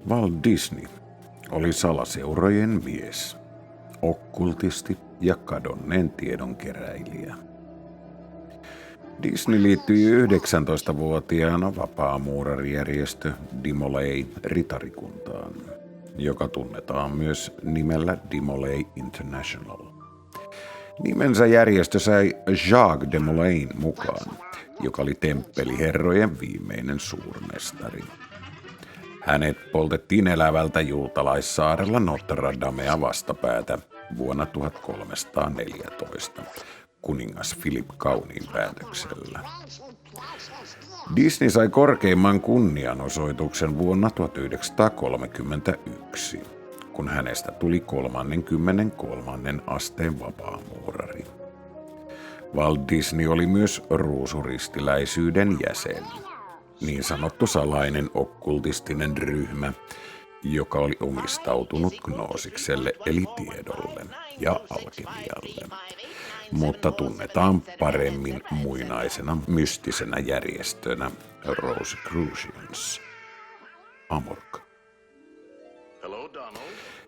Walt Disney oli salaseurojen mies, okkultisti ja kadonneen tiedonkeräilijä. Disney liittyi 19-vuotiaana vapaamuurarijärjestö Dimolay-ritarikuntaan, joka tunnetaan myös nimellä Dimolay International. Nimensä järjestö sai Jacques de Moleyn mukaan, joka oli temppeliherrojen viimeinen suurmestari. Hänet poltettiin elävältä juutalaissaarella Notre Damea vastapäätä vuonna 1314 kuningas Philip Kauniin päätöksellä. Disney sai korkeimman kunnianosoituksen vuonna 1931, kun hänestä tuli 33. asteen vapaamuurari. Walt Disney oli myös ruusuristiläisyyden jäsen, niin sanottu salainen okkultistinen ryhmä, joka oli omistautunut gnoosikselle eli tiedolle ja alkemialle, mutta tunnetaan paremmin muinaisena mystisenä järjestönä Rosicrucians. Amork.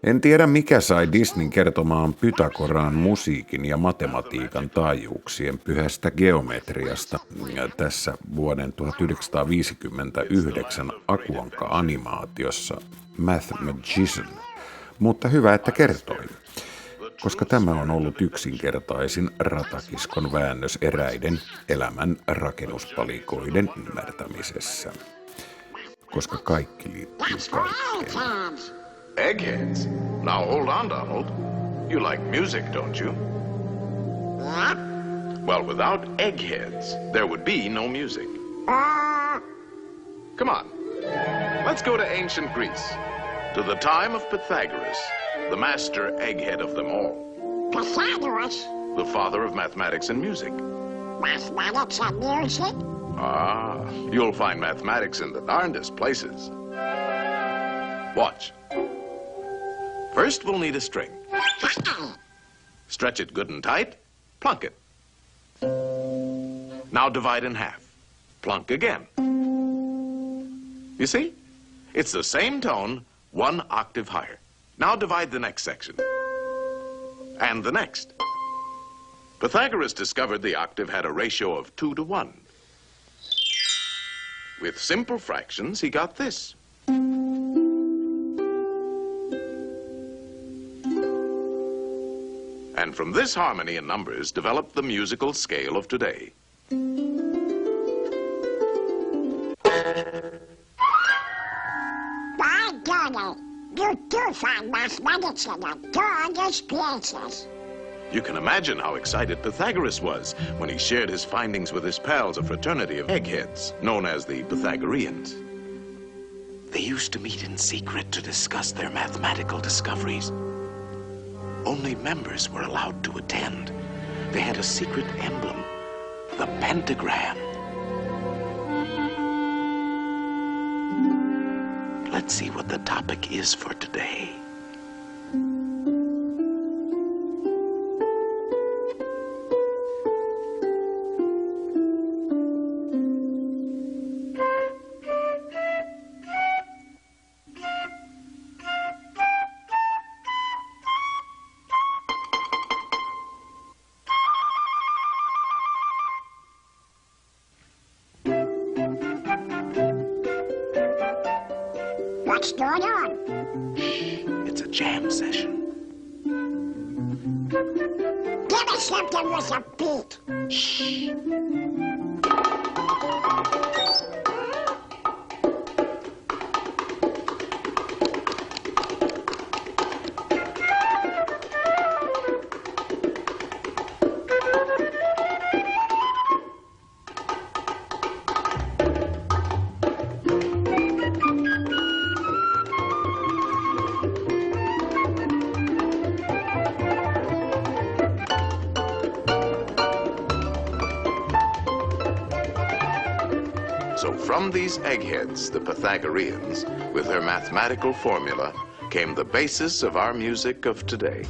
En tiedä mikä sai Disneyn kertomaan Pythagoran musiikin ja matematiikan taajuuksien pyhästä geometriasta tässä vuoden 1959 Ankka-animaatiossa Mathematician, mutta hyvä, että kertoi, koska tämä on ollut yksinkertaisin ratakiskon väännös eräiden elämän rakennuspalikoiden ymmärtämisessä, koska kaikki liittyy kaikkeen. Eggheads? Now hold on, Donald. You like music, don't you? What? Well, without eggheads, there would be no music. Come on. Let's go to ancient Greece, to the time of Pythagoras, the master egghead of them all. Pythagoras? The father of mathematics and music. Mathematics and music? Ah, you'll find mathematics in the darndest places. Watch. First, we'll need a string. Stretch it good and tight. Plunk it. Now divide in half. Plunk again. You see? It's the same tone, one octave higher. Now divide the next section. And the next. Pythagoras discovered the octave had a ratio of 2 to 1. With simple fractions, he got this. And from this harmony in numbers developed the musical scale of today. By Donald, you do find mathematics in the darndest places. You can imagine how excited Pythagoras was when he shared his findings with his pals, a fraternity of eggheads, known as the Pythagoreans. They used to meet in secret to discuss their mathematical discoveries. Only members were allowed to attend. They had a secret emblem, the pentagram. Let's see what the topic is for today. What's going on? It's a jam session. Give me something with a beat. Shh. So from these eggheads, the Pythagoreans, with their mathematical formula, came the basis of our music of today.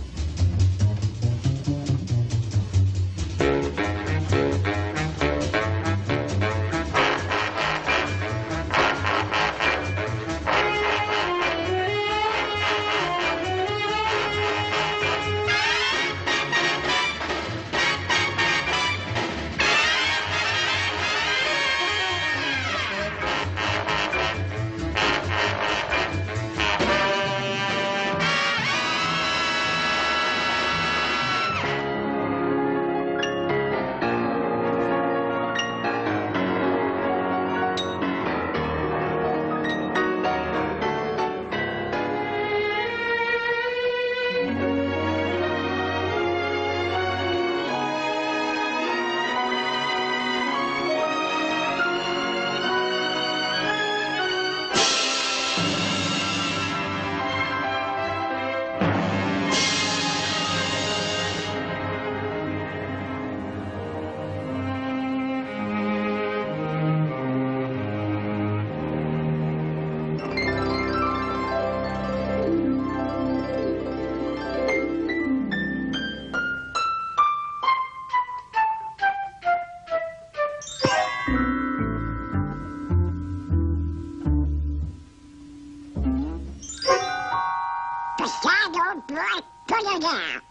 boy, put it out.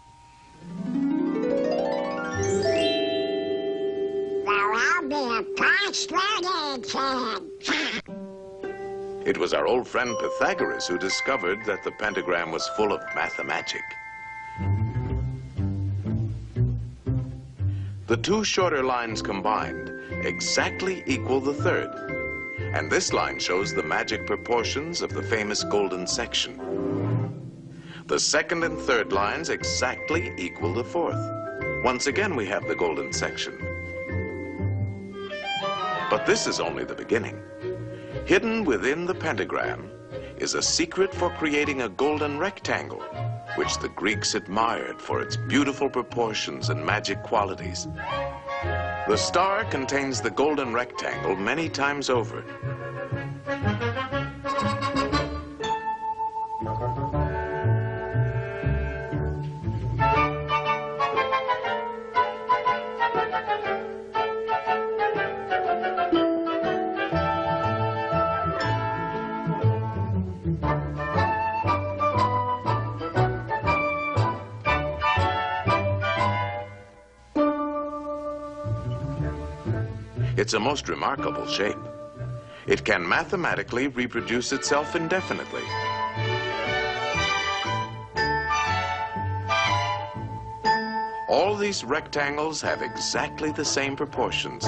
Well, I'll be a persuaded kid. It was our old friend Pythagoras who discovered that the pentagram was full of mathemagic. The two shorter lines combined exactly equal the third. And this line shows the magic proportions of the famous golden section. The second and third lines exactly equal the fourth. Once again, we have the golden section. But this is only the beginning. Hidden within the pentagram is a secret for creating a golden rectangle, which the Greeks admired for its beautiful proportions and magic qualities. The star contains the golden rectangle many times over. It's a most remarkable shape. It can mathematically reproduce itself indefinitely. All these rectangles have exactly the same proportions.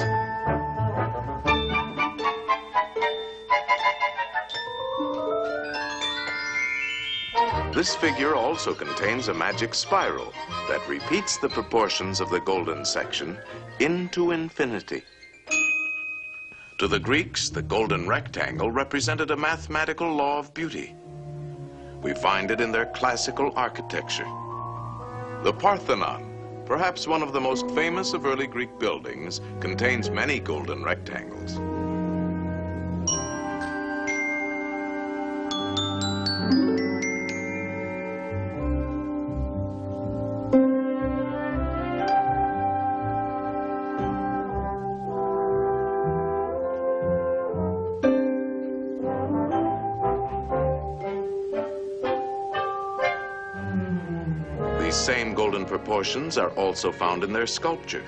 This figure also contains a magic spiral that repeats the proportions of the golden section into infinity. To the Greeks, the golden rectangle represented a mathematical law of beauty. We find it in their classical architecture. The Parthenon, perhaps one of the most famous of early Greek buildings, contains many golden rectangles. These same golden proportions are also found in their sculpture.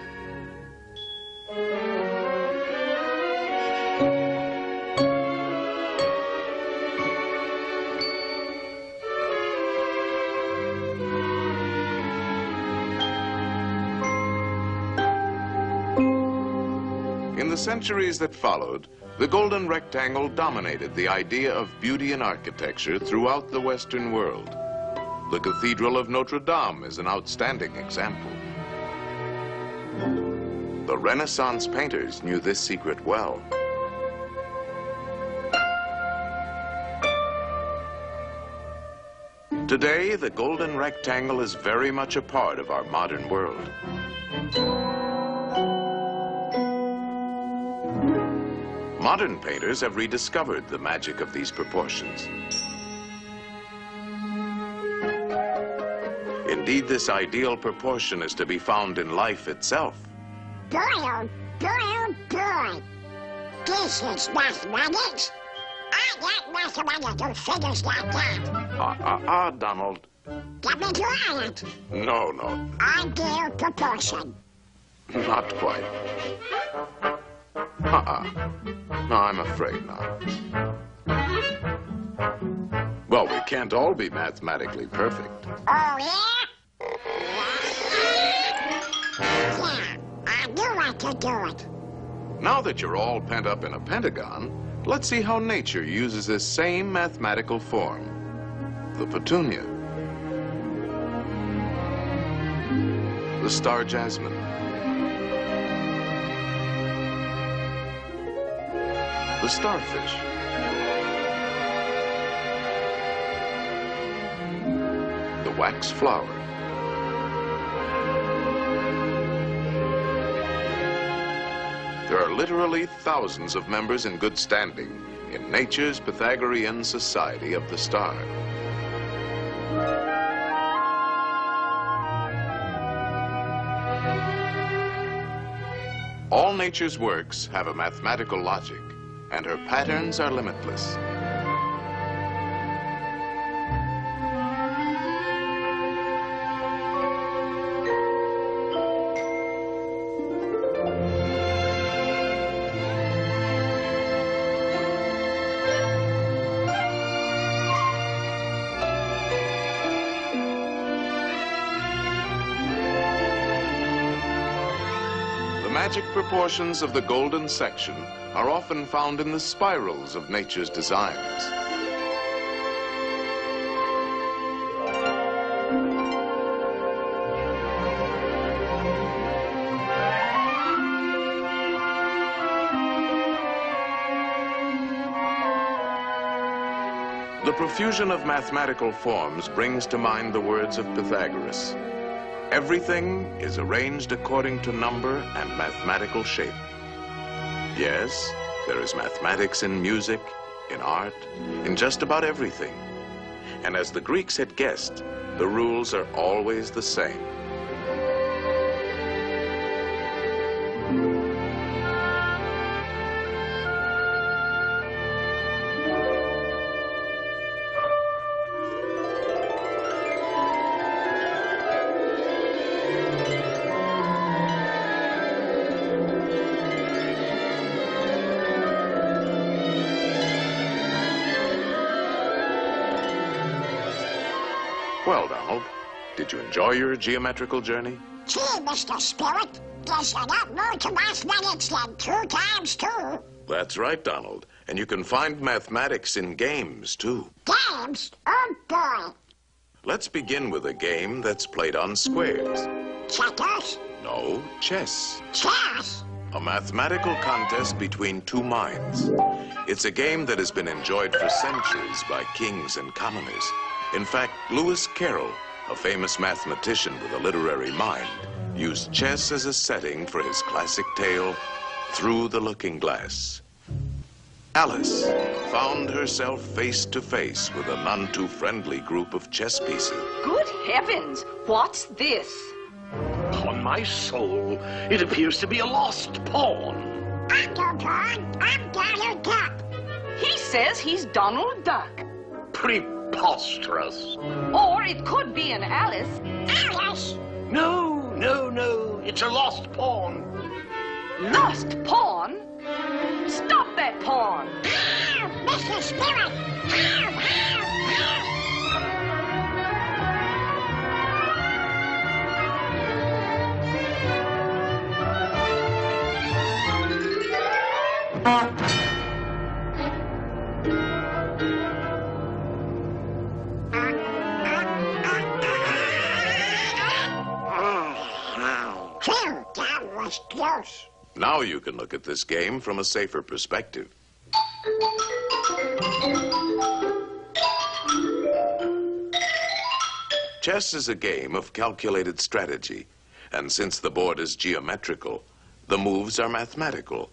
In the centuries that followed, the golden rectangle dominated the idea of beauty in architecture throughout the Western world. The Cathedral of Notre Dame is an outstanding example. The Renaissance painters knew this secret well. Today, the golden rectangle is very much a part of our modern world. Modern painters have rediscovered the magic of these proportions. Indeed, this ideal proportion is to be found in life itself. Boy, oh boy, oh boy. This is mathematics. I got mathematical figures like that. Donald. Let me try it. No. Ideal proportion. Not quite. No, I'm afraid not. Well, we can't all be mathematically perfect. Oh, yeah? Yeah, I knew I could do it. Now that you're all pent up in a pentagon, let's see how nature uses this same mathematical form. The petunia. The star jasmine. The starfish. The wax flower. There are literally thousands of members in good standing in nature's Pythagorean Society of the Star. All nature's works have a mathematical logic, and her patterns are limitless. magic proportions of the golden section are often found in the spirals of nature's designs. The profusion of mathematical forms brings to mind the words of Pythagoras. Everything is arranged according to number and mathematical shape. Yes, there is mathematics in music, in art, in just about everything. And as the Greeks had guessed, the rules are always the same. Well, Donald, did you enjoy your geometrical journey? Gee, Mr. Spirit, there's a lot more to mathematics than 2 times 2. That's right, Donald. And you can find mathematics in games, too. Games? Oh, boy. Let's begin with a game that's played on squares. Checkers? No, chess. Chess? A mathematical contest between two minds. It's a game that has been enjoyed for centuries by kings and commoners. In fact, Lewis Carroll, a famous mathematician with a literary mind, used chess as a setting for his classic tale, Through the Looking Glass. Alice found herself face to face with a none too friendly group of chess pieces. Good heavens, what's this? Upon my soul, it appears to be a lost pawn. I'm no pawn. I'm Donald Duck. He says he's Donald Duck. Preposterous. Or it could be an Alice. Alice? No, no, no. It's a lost pawn. Lost pawn? Stop that pawn! Ow, Mr. Spirit! Ow, Phew, that was close. Now you can look at this game from a safer perspective. Chess is a game of calculated strategy, and since the board is geometrical, the moves are mathematical.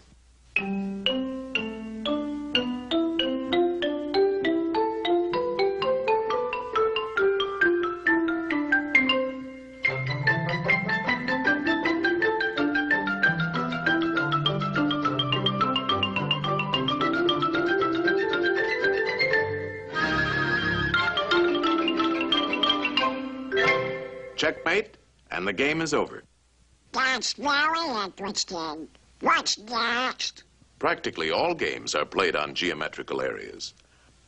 Checkmate, and the game is over. That's very interesting. What's next? Practically all games are played on geometrical areas.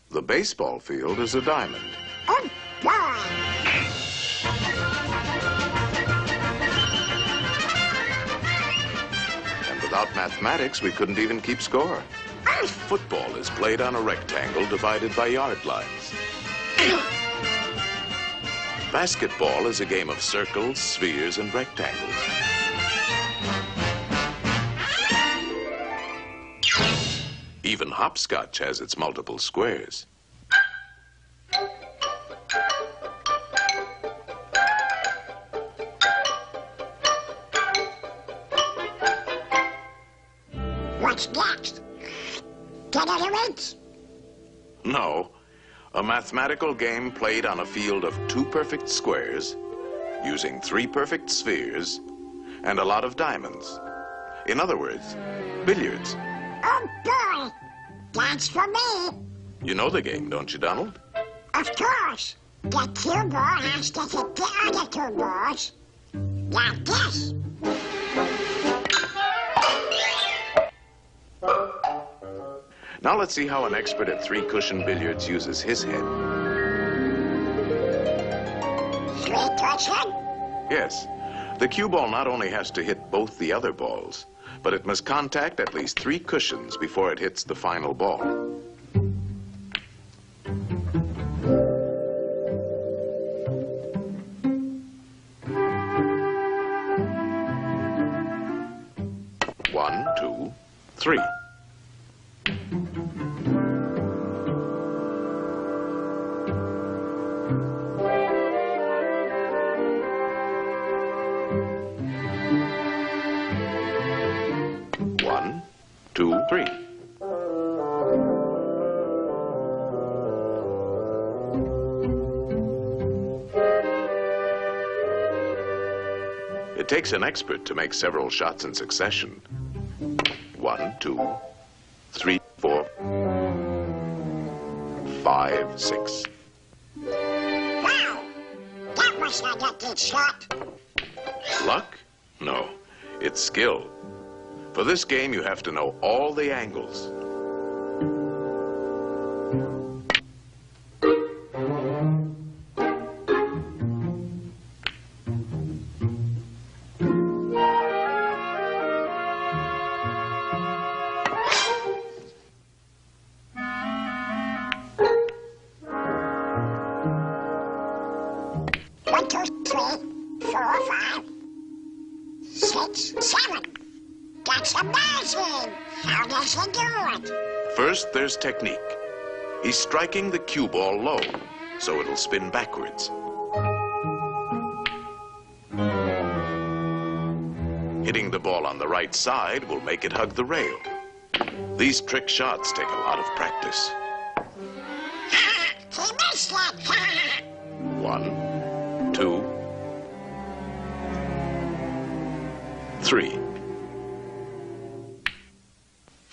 The baseball field is a diamond. Oh, boy. And without mathematics, we couldn't even keep score. Football is played on a rectangle divided by yard lines. Basketball is a game of circles, spheres, and rectangles. Even hopscotch has its multiple squares. What's next? Get any wins? No. A mathematical game played on a field of 2 perfect squares, using 3 perfect spheres, and a lot of diamonds. In other words, billiards. Oh, boy. That's for me. You know the game, don't you, Donald? Of course. The cue ball has to hit the other 2 balls. Like this. Now let's see how an expert at 3-cushion billiards uses his head. 3-cushion? Yes. The cue ball not only has to hit both the other balls, but it must contact at least 3 cushions before it hits the final ball. One, 2, 3. One, 2, 3. It takes an expert to make several shots in succession. 1, 2, 3, 4, 5, 6. Wow! That was not a good shot. Luck? No, it's skill. For this game, you have to know all the angles. One, two, three, 4, 5, 6, 7. That's amazing! How does he do it? First, there's technique. He's striking the cue ball low, so it'll spin backwards. Hitting the ball on the right side will make it hug the rail. These trick shots take a lot of practice. He missed it! 1, 2, 3.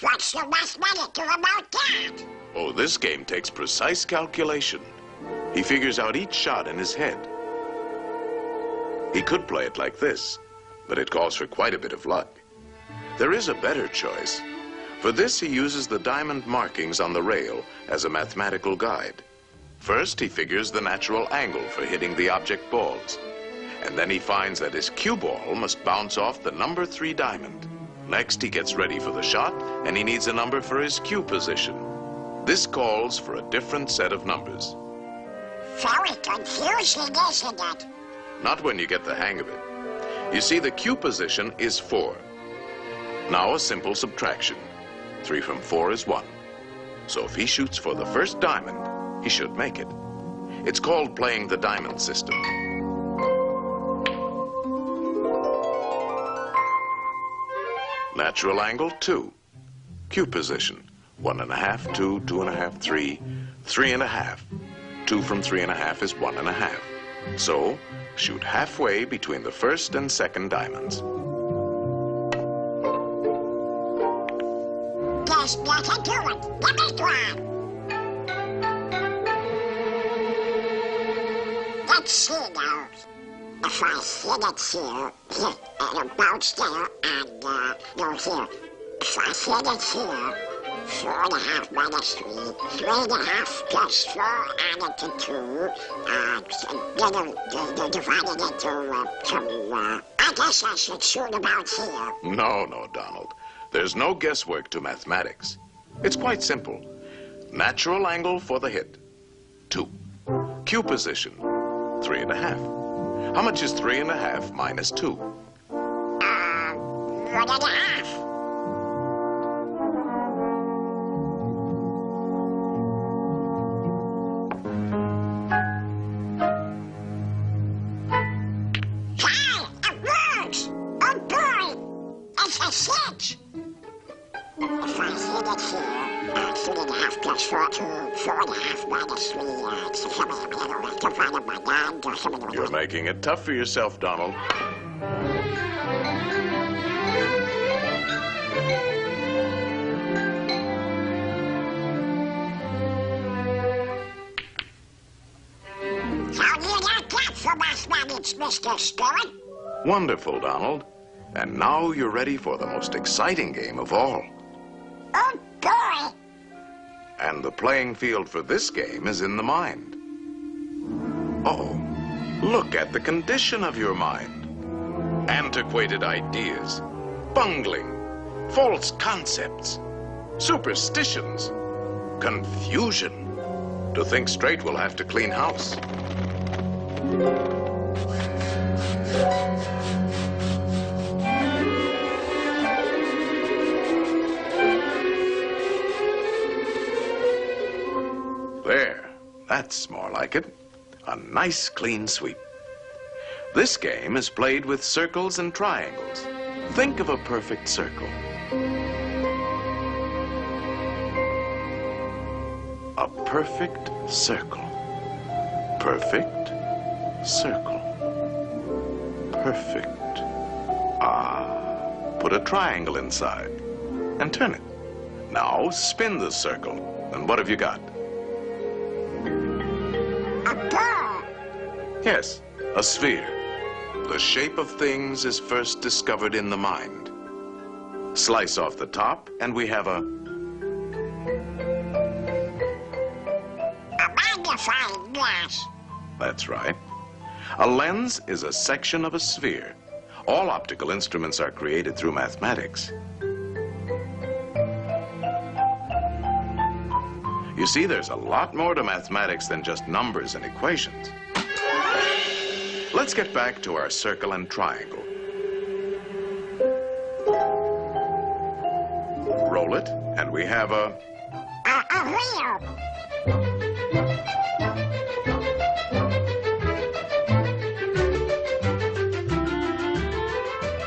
What's the mathematical about that? Oh, this game takes precise calculation. He figures out each shot in his head. He could play it like this, but it calls for quite a bit of luck. There is a better choice. For this, he uses the diamond markings on the rail as a mathematical guide. First, he figures the natural angle for hitting the object balls. And then he finds that his cue ball must bounce off the number 3 diamond. Next, he gets ready for the shot, and he needs a number for his cue position. This calls for a different set of numbers. Very confusing, isn't it? Not when you get the hang of it. You see, the cue position is 4. Now a simple subtraction. 3 from 4 is 1. So if he shoots for the first diamond, he should make it. It's called playing the diamond system. Natural angle, 2. Cue position, 1.5, 2, 2.5, 3, 3.5. 2 from 3.5 is 1.5. So, shoot halfway between the first and second diamonds. There's nothing to it. Give me one. Let's see now. If I hit it here, it'll bounce there and go here. If I hit it here, 4.5 minus 3, 3.5 plus 4 added to 2, divided into 2. I guess I should shoot about here. No, Donald. There's no guesswork to mathematics. It's quite simple. Natural angle for the hit, 2. Cue position, 3.5. How much is 3.5 minus 2? 1.5. Hey, it works! Oh boy, it's a 6. If I hit it here, 3.5 plus 4, 2, 4.5 minus 3, divided by 9. You're making it tough for yourself, Donald. How do you like that for mathematics, Mr. Stewart? Wonderful, Donald. And now you're ready for the most exciting game of all. Oh boy! And the playing field for this game is in the mind. Uh-oh. Look at the condition of your mind. Antiquated ideas, bungling, false concepts, superstitions, confusion. To think straight, we'll have to clean house. There, that's more like it. A nice clean sweep. This game is played with circles and triangles. Think of a perfect circle. A perfect circle. Perfect circle. Perfect. Put a triangle inside and turn it. Now spin the circle. And what have you got? A ball. Yes, a sphere. The shape of things is first discovered in the mind. Slice off the top, and we have a magnifying glass. That's right. A lens is a section of a sphere. All optical instruments are created through mathematics. You see, there's a lot more to mathematics than just numbers and equations. Let's get back to our circle and triangle. Roll it, and we have a wheel.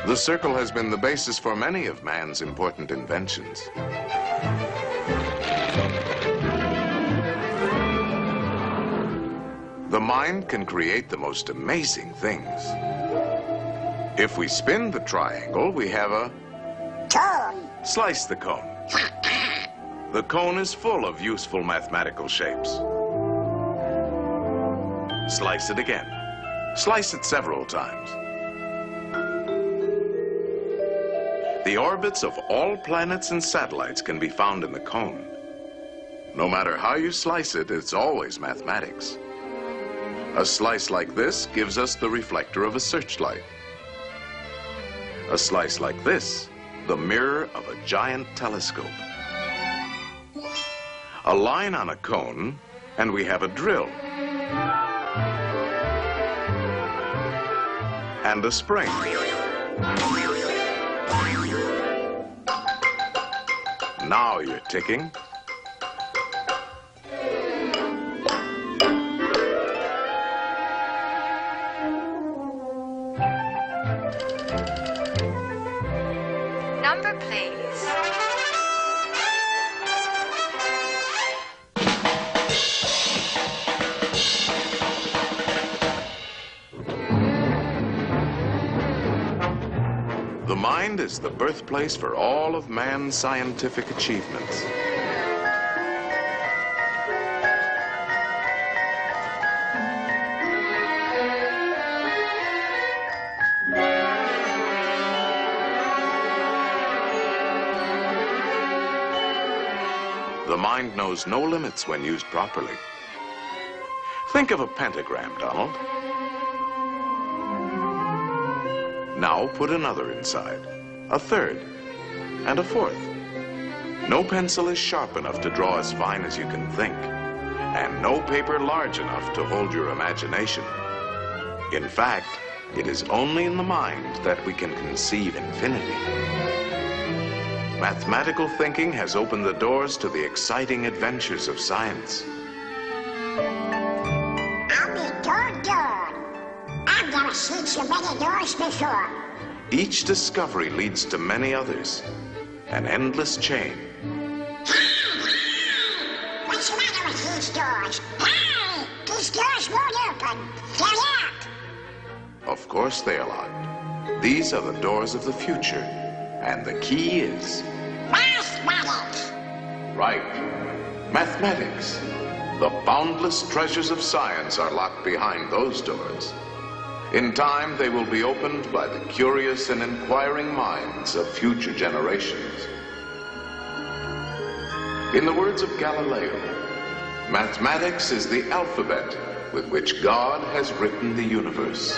The circle has been the basis for many of man's important inventions. The mind can create the most amazing things. If we spin the triangle, we have a Cone. Slice the cone. The cone is full of useful mathematical shapes. Slice it again. Slice it several times. The orbits of all planets and satellites can be found in the cone. No matter how you slice it, it's always mathematics. A slice like this gives us the reflector of a searchlight. A slice like this, the mirror of a giant telescope. A line on a cone, and we have a drill. And a spring. Now you're ticking. Number, please. The mind is the birthplace for all of man's scientific achievements. The mind knows no limits when used properly. Think of a pentagram, Donald. Now put another inside, a third, and a fourth. No pencil is sharp enough to draw as fine as you can think, and no paper large enough to hold your imagination. In fact, it is only in the mind that we can conceive infinity. Mathematical thinking has opened the doors to the exciting adventures of science. I'll be doggone. I've never seen so many doors before. Each discovery leads to many others, an endless chain. What's the matter with these doors? Hey! These doors won't open. They're locked. Of course they are locked. These are the doors of the future, and the key is... Mathematics. Right. Mathematics. The boundless treasures of science are locked behind those doors. In time, they will be opened by the curious and inquiring minds of future generations. In the words of Galileo, mathematics is the alphabet with which God has written the universe.